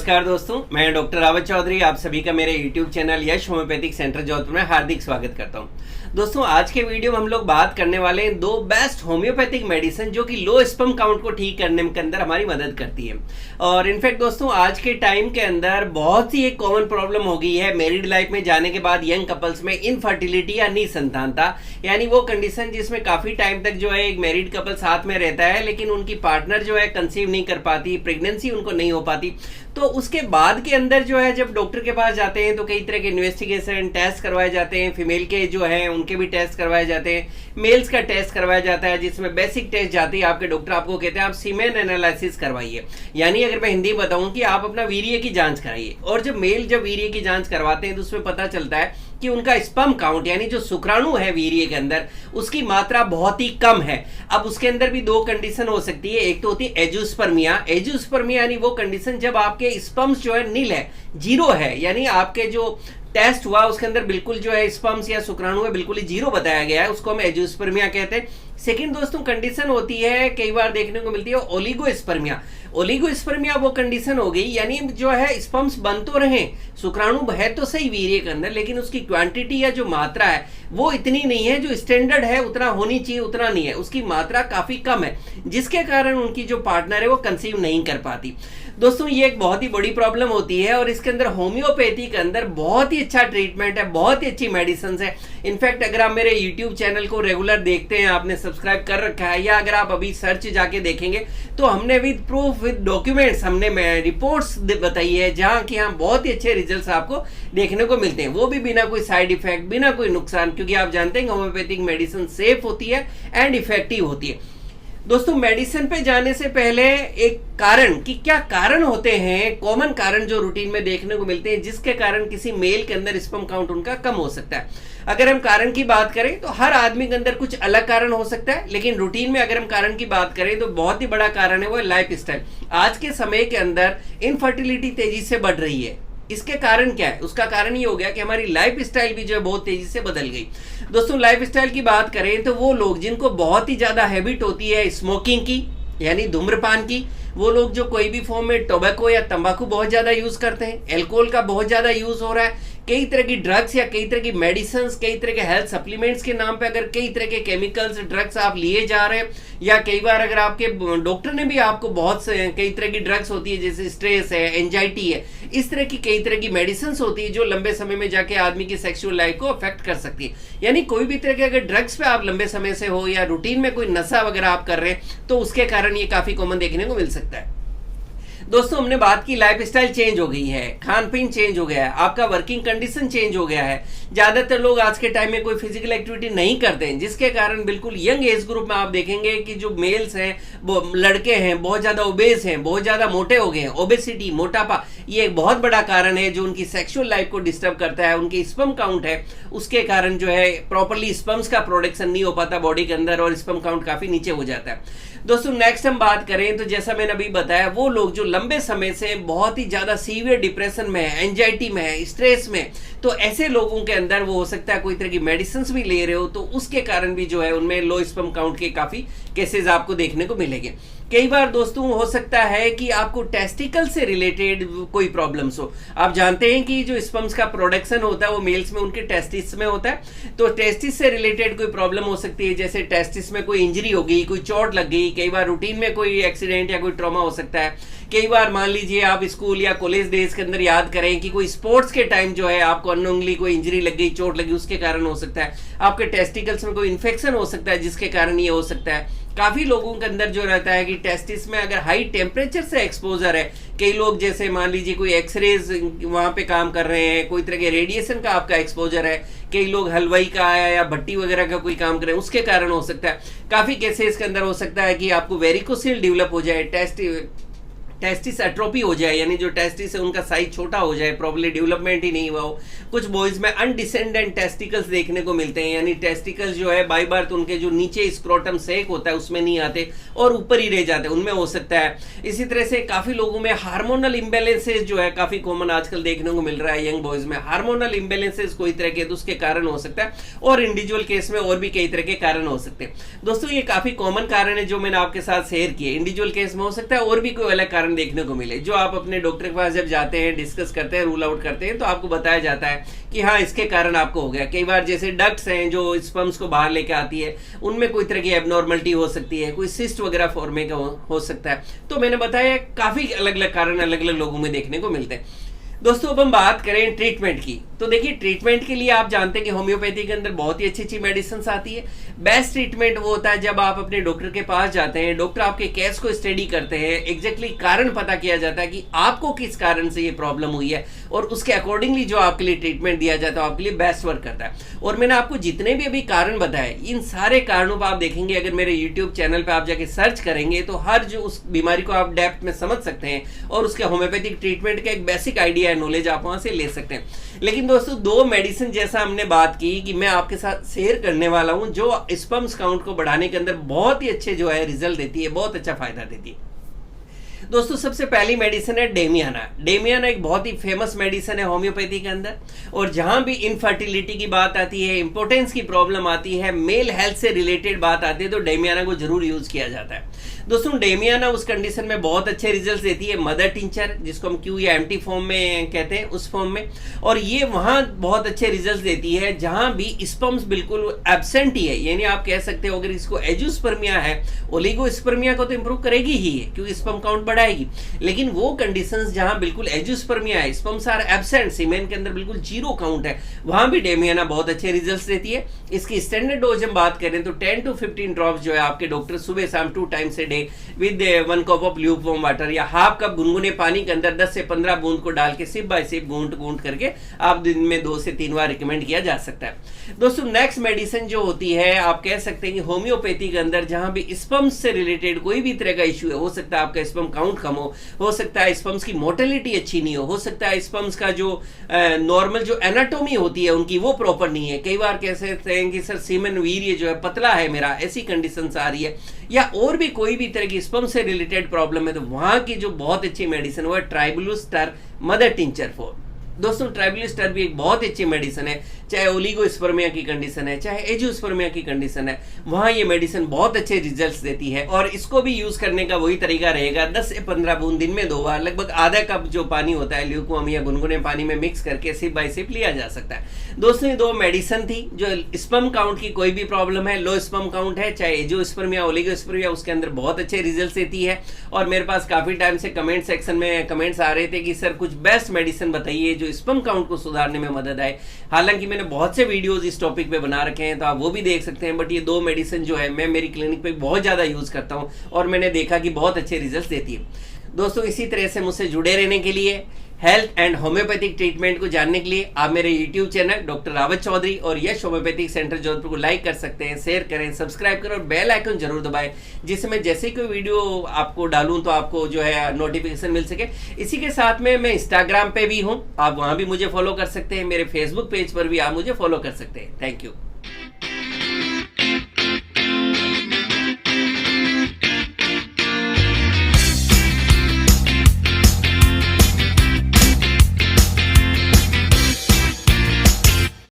नमस्कार दोस्तों, मैं डॉक्टर रावत चौधरी आप सभी का मेरे YouTube चैनल यश होम्योपैथिक सेंटर जौनपुर में हार्दिक स्वागत करता हूं। दोस्तों, आज के वीडियो में हम लोग बात करने वाले हैं दो बेस्ट होम्योपैथिक मेडिसिन जो कि लो स्पर्म काउंट को ठीक करने के अंदर हमारी मदद करती है। और इनफैक्ट दोस्तों, आज के टाइम के अंदर बहुत ही एक कॉमन प्रॉब्लम हो गई है मैरिड लाइफ में जाने के बाद यंग कपल्स में इनफर्टिलिटी या निसंतानता, यानी वो कंडीशन जिसमें काफी टाइम तक जो है एक मैरिड कपल साथ में रहता है लेकिन उनकी पार्टनर जो है कंसीव नहीं कर पाती, प्रेगनेंसी उनको नहीं हो पाती। तो उसके बाद के अंदर जो है जब डॉक्टर के पास जाते हैं तो कई तरह के इन्वेस्टिगेशन टेस्ट करवाए जाते हैं। फीमेल के जो है उनके भी टेस्ट करवाए जाते हैं, मेल्स का टेस्ट करवाया जाता है, जिसमें बेसिक टेस्ट जाती है आपके डॉक्टर आपको कहते हैं आप सीमेन एनालिसिस करवाइए, यानी अगर मैं हिंदी बताऊं कि आप अपना वीर्य की जांच कराइए। और जब वीर्य की जांच करवाते हैं तो उसमें पता चलता है कि उनका स्पर्म काउंट यानी जो शुक्राणु है वीर्य के अंदर उसकी मात्रा बहुत ही कम है। अब उसके अंदर भी दो कंडीशन हो सकती है, एक तो होती है एजुस्पर्मिया। एजुस्पर्मिया यानी वो कंडीशन जब आपके स्पर्म्स जो है नील है, जीरो है, यानी आपके जो टेस्ट हुआ उसके अंदर बिल्कुल जो है स्पर्म्स या शुक्राणु है बिल्कुल ही जीरो बताया गया है, उसको हम एजुस्पर्मिया कहते हैं। सेकंड दोस्तों कंडीशन होती है, कई बार देखने को मिलती है ओलिगोस्पर्मिया। ओलिगोस्पर्मिया वो कंडीशन हो गई यानी जो है स्पर्म्स बन तो रहे, शुक्राणु है तो सही वीर्य के अंदर, लेकिन उसकी क्वांटिटी या जो मात्रा है वो इतनी नहीं है, जो स्टैंडर्ड है उतना होनी चाहिए उतना नहीं है, उसकी मात्रा काफी कम है, जिसके कारण उनकी जो पार्टनर है वो कंसीव नहीं कर पाती। दोस्तों, ये एक बहुत ही बड़ी प्रॉब्लम होती है और इसके अंदर होम्योपैथी के अंदर बहुत ही अच्छा ट्रीटमेंट है, बहुत ही अच्छी मेडिसिन है। इनफैक्ट अगर आप मेरे यूट्यूब चैनल को रेगुलर देखते हैं, आपने सब्सक्राइब कर रखा है, या अगर आप अभी सर्च जाके देखेंगे तो हमने विद प्रूफ विद डॉक्यूमेंट्स हमने रिपोर्ट्स बताई है जहां कि हम बहुत ही अच्छे रिजल्ट्स आपको देखने को मिलते हैं, वो भी बिना कोई साइड इफेक्ट, बिना कोई नुकसान, क्योंकि आप जानते हैं होम्योपैथिक मेडिसिन सेफ होती है एंड इफेक्टिव होती है। दोस्तों, मेडिसिन पे जाने से पहले एक कारण कि क्या कारण होते हैं, कॉमन कारण जो रूटीन में देखने को मिलते हैं जिसके कारण किसी मेल के अंदर स्पर्म काउंट उनका कम हो सकता है। अगर हम कारण की बात करें तो हर आदमी के अंदर कुछ अलग कारण हो सकता है, लेकिन रूटीन में अगर हम कारण की बात करें तो बहुत ही बड़ा कारण है वो लाइफ स्टाइल। आज के समय के अंदर इनफर्टिलिटी तेजी से बढ़ रही है। इसके कारण क्या है? उसका कारण ये हो गया कि हमारी लाइफ स्टाइल भी जो है बहुत तेजी से बदल गई। दोस्तों, लाइफ स्टाइल की बात करें तो वो लोग जिनको बहुत ही ज्यादा हैबिट होती है स्मोकिंग की यानी धूम्रपान की, वो लोग जो कोई भी फॉर्म में टोबैको या तंबाकू बहुत ज्यादा यूज करते हैं, एल्कोहल का बहुत ज्यादा यूज हो रहा है, कई तरह की ड्रग्स या कई तरह की मेडिसिन, कई तरह के हेल्थ सप्लीमेंट्स के नाम पे अगर कई तरह के केमिकल्स ड्रग्स आप लिए जा रहे हैं, या कई बार अगर आपके डॉक्टर ने भी आपको बहुत से कई तरह की ड्रग्स होती है जैसे स्ट्रेस है, एंजाइटी है, इस तरह की कई तरह की मेडिसिन होती है जो लंबे समय में जाके आदमी की सेक्सुअल लाइफ को अफेक्ट कर सकती है। यानी कोई भी तरह के अगर ड्रग्स पे आप लंबे समय से हो या रूटीन में कोई नशा वगैरह आप कर रहे हैं तो उसके कारण ये काफी कॉमन देखने को मिल सकता है। दोस्तों, हमने बात की लाइफ स्टाइल चेंज हो गई है, खान पीन चेंज हो गया है, आपका वर्किंग कंडीशन चेंज हो गया है। ज्यादातर लोग आज के टाइम में कोई फिजिकल एक्टिविटी नहीं करते हैं, जिसके कारण बिल्कुल यंग एज ग्रुप में आप देखेंगे कि जो मेल्स हैं वो लड़के हैं बहुत ज्यादा ओबेस हैं, बहुत ज्यादा मोटे हो गए हैं। ओबेसिटी, मोटापा, ये एक बहुत बड़ा कारण है जो उनकी सेक्सुअल लाइफ को डिस्टर्ब करता है। उनकी स्पर्म काउंट है उसके कारण जो है प्रॉपर्ली स्पर्म्स का प्रोडक्शन नहीं हो पाता बॉडी के अंदर और स्पर्म काउंट काफी नीचे हो जाता है। दोस्तों, नेक्स्ट हम बात करें तो जैसा मैंने अभी बताया, वो लोग जो लंबे समय से बहुत ही ज्यादा सीवियर डिप्रेशन में है, एंजाइटी में है, स्ट्रेस में, तो ऐसे लोगों के अंदर वो हो सकता है कोई तरह की मेडिसिन भी ले रहे हो तो उसके कारण भी जो है उनमें लो स्पर्म काउंट के काफी केसेस आपको देखने को मिलेंगे। कई बार दोस्तों हो सकता है कि आपको टेस्टिकल से रिलेटेड कोई प्रॉब्लम्स हो। आप जानते हैं कि जो स्पर्म्स का प्रोडक्शन होता है वो मेल्स में उनके टेस्टिस में होता है, तो टेस्टिस से रिलेटेड कोई प्रॉब्लम हो सकती है, जैसे टेस्टिस में कोई इंजरी हो गई, कोई चोट लग गई, कई बार रूटीन में कोई एक्सीडेंट या कोई ट्रॉमा हो सकता है। कई बार मान लीजिए आप स्कूल या कॉलेज डेज के अंदर याद करें कि कोई स्पोर्ट्स के टाइम जो है आपको अननोइंगली कोई इंजरी लग गई, चोट लगी, उसके कारण हो सकता है। आपके टेस्टिकल्स में कोई इन्फेक्शन हो सकता है जिसके कारण ये हो सकता है। काफी लोगों के अंदर जो रहता है कि टेस्टिस में अगर हाई टेम्परेचर से एक्सपोजर है, कई लोग जैसे मान लीजिए कोई एक्सरेज वहां पे काम कर रहे हैं, कोई तरह के रेडिएशन का आपका एक्सपोजर है, कई लोग हलवाई का आया या भट्टी वगैरह का कोई काम कर रहे हैं उसके कारण हो सकता है। काफी केसेस के अंदर हो सकता है कि आपको वेरिकोसिल डेवलप हो जाए, टेस्टिस एट्रोपी हो जाए, यानी जो टेस्टिस है उनका साइज छोटा हो जाए, प्रॉपर्ली डेवलपमेंट ही नहीं हुआ हो। कुछ बॉयज में अनडिसेंडेंट टेस्टिकल्स देखने को मिलते हैं, यानी टेस्टिकल्स जो है बाय बर्थ उनके जो नीचे स्क्रोटम सेक होता है उसमें नहीं आते और ऊपर ही रह जाते, उनमें हो सकता है। इसी तरह से काफी लोगों में हार्मोनल इम्बैलेंसेस जो है काफी कॉमन आजकल देखने को मिल रहा है यंग बॉयज में, हार्मोनल इम्बैलेंसेस कोई तरह के तो उसके कारण हो सकता है, और इंडिविजुअल केस में और भी कई तरह के कारण हो सकते हैं। दोस्तों, ये काफी कॉमन कारण है जो मैंने आपके साथ शेयर किए। इंडिविजुअल केस में हो सकता है और भी कोई अलग कारण कारण देखने को मिले, जो आप अपने डॉक्टर के पास जब जाते हैं, डिस्कस करते हैं, रूल आउट करते हैं, तो आपको बताया जाता है कि हाँ इसके कारण आपको हो गया। कई बार जैसे डक्ट्स हैं जो स्पर्म्स को बाहर लेके आती है, उनमें कोई तरह की एबनॉर्मलिटी हो सकती है, कोई सिस्ट वगैरह फॉर्मे का हो सकता है। तो मैंने बताया काफी अलग अलग कारण अलग अलग लोगों में देखने को मिलते हैं। दोस्तों अब हम बात करें ट्रीटमेंट की, तो देखिए ट्रीटमेंट के लिए आप जानते हैं कि होम्योपैथी के अंदर बहुत ही अच्छी अच्छी मेडिसिन आती है। बेस्ट ट्रीटमेंट वो होता है जब आप अपने डॉक्टर के पास जाते हैं, डॉक्टर आपके केस को स्टडी करते हैं, एग्जैक्टली कारण पता किया जाता है कि आपको किस कारण से ये प्रॉब्लम हुई है, और उसके अकॉर्डिंगली जो आपके लिए ट्रीटमेंट दिया जाता है आपके लिए बेस्ट वर्क करता है। और मैंने आपको जितने भी अभी कारण बताए, इन सारे कारणों पर आप देखेंगे, अगर मेरे यूट्यूब चैनल पर आप जाके सर्च करेंगे तो हर जो उस बीमारी को आप डेप्थ में समझ सकते हैं और उसके होम्योपैथिक ट्रीटमेंट का एक बेसिक आइडिया है, नॉलेज आप वहां से ले सकते हैं। लेकिन दोस्तों दो मेडिसिन जैसा हमने बात की कि मैं आपके साथ शेयर करने वाला हूं जो स्पर्म्स काउंट को बढ़ाने के अंदर बहुत ही अच्छे जो है रिजल्ट देती है, बहुत अच्छा फायदा देती है। दोस्तों सबसे पहली मेडिसिन है डेमियाना। डेमियाना एक बहुत ही फेमस मेडिसिन है होम्योपैथी के अंदर, और जहां भी इनफर्टिलिटी की बात आती है, इंपोर्टेंस की प्रॉब्लम आती है, मेल हेल्थ से रिलेटेड बात आती है, तो डेमियाना को जरूर यूज किया जाता है। दोस्तों डेमियाना उस कंडीशन में बहुत अच्छे रिजल्ट देती है, मदर टिंचर जिसको हम क्यू या एम्प्टी फॉर्म में कहते हैं, उस फॉर्म में, और ये वहां बहुत अच्छे रिजल्ट देती है जहां भी स्पर्म्स बिल्कुल एब्सेंट ही है। यानी आप कह सकते हो अगर इसको एजुस्पर्मिया है, ओलिगोस्पर्मिया को तो इंप्रूव करेगी ही है क्योंकि स्पर्म काउंट बढ़ाएगी, लेकिन वो कंडीशंस जहां बिल्कुल एजुस्पर्मिया है, स्पर्म्स आर एब्सेंट, सीमेन के अंदर बिल्कुल जीरो काउंट है, वहां भी डेमियाना बहुत अच्छे रिजल्ट्स देती है। इसकी स्टैंडर्ड डोज हम बात करें तो 10 to 15 ड्रॉप्स जो है आपके डॉक्टर सुबह शाम 2 times a day with 1 cup of lukewarm water या हाफ कप गुनगुने पानी के अंदर 10 से 15 बूंद को डाल के सिप बाय सिप घूंट घूंट करके आप दिन में 2 से 3 बार रिकमेंड किया जा सकता है। दोस्तों नेक्स्ट मेडिसिन जो होती है, आप कह सकते हैं कि होम्योपैथी के अंदर जहां भी स्पर्म्स से रिलेटेड कोई भी तरह का इश्यू है, हो सकता है आपका स्पर्म काउंट कम हो सकता है स्पर्म्स की मोटिलिटी अच्छी नहीं हो सकता है स्पर्म्स का जो नॉर्मल जो एनाटॉमी होती है उनकी वो प्रॉपर नहीं है, कई बार कह सकते हैं कि सर सीमेन वीर्य जो है पतला है मेरा, ऐसी कंडीशंस आ रही है, या और भी कोई भी तरह की स्पर्म से रिलेटेड प्रॉब्लम है, तो वहां की जो बहुत अच्छी मेडिसिन वो है ट्राइबुलोस्टर मदर टिंचर फॉर। दोस्तों ट्राइबुलोस्टर भी एक बहुत अच्छी मेडिसिन है, चाहे ओलिगोस्पर्मिया की कंडीशन है, चाहे एजुस्पर्मिया की कंडीशन है, वहां ये मेडिसिन बहुत अच्छे रिजल्ट्स देती है। और इसको भी यूज करने का वही तरीका रहेगा, 10 से 15 बूंद दिन में 2 बार, लगभग आधा कप जो पानी होता है ल्यूकवार्म या गुनगुने पानी में मिक्स करके सिप बाय सिप लिया जा सकता है। दोस्तों ये 2 मेडिसिन थी जो स्पर्म काउंट की कोई भी प्रॉब्लम है, लो स्पर्म काउंट है, चाहे एजुस्पर्मिया ओलिगोस्पर्मिया, उसके अंदर बहुत अच्छे रिजल्ट देती है। और मेरे पास काफी टाइम से कमेंट सेक्शन में कमेंट्स आ रहे थे कि सर कुछ बेस्ट मेडिसिन बताइए जो स्पर्म काउंट को सुधारने में मदद आए। हालांकि मैंने बहुत से वीडियोस इस टॉपिक पे बना रखे हैं, तो आप वो भी देख सकते हैं, बट ये 2 मेडिसिन जो है मैं मेरी क्लिनिक पे बहुत ज्यादा यूज करता हूं और मैंने देखा कि बहुत अच्छे रिजल्ट देती है। दोस्तों इसी तरह से मुझसे जुड़े रहने के लिए, हेल्थ एंड होम्योपैथिक ट्रीटमेंट को जानने के लिए आप मेरे YouTube channel doctor Rawat Chaudhary और यश होम्योपैथिक सेंटर जोधपुर को लाइक कर सकते हैं, शेयर करें, सब्सक्राइब करें और बेल आइकन जरूर दबाएं, जिससे मैं जैसे कोई वीडियो आपको डालूं तो आपको जो है नोटिफिकेशन मिल सके। इसी के साथ में मैं इंस्टाग्राम पे भी हूं, आप वहां भी मुझे फॉलो कर सकते हैं, मेरे फेसबुक पेज पर भी आप मुझे फॉलो कर सकते हैं। Thank you.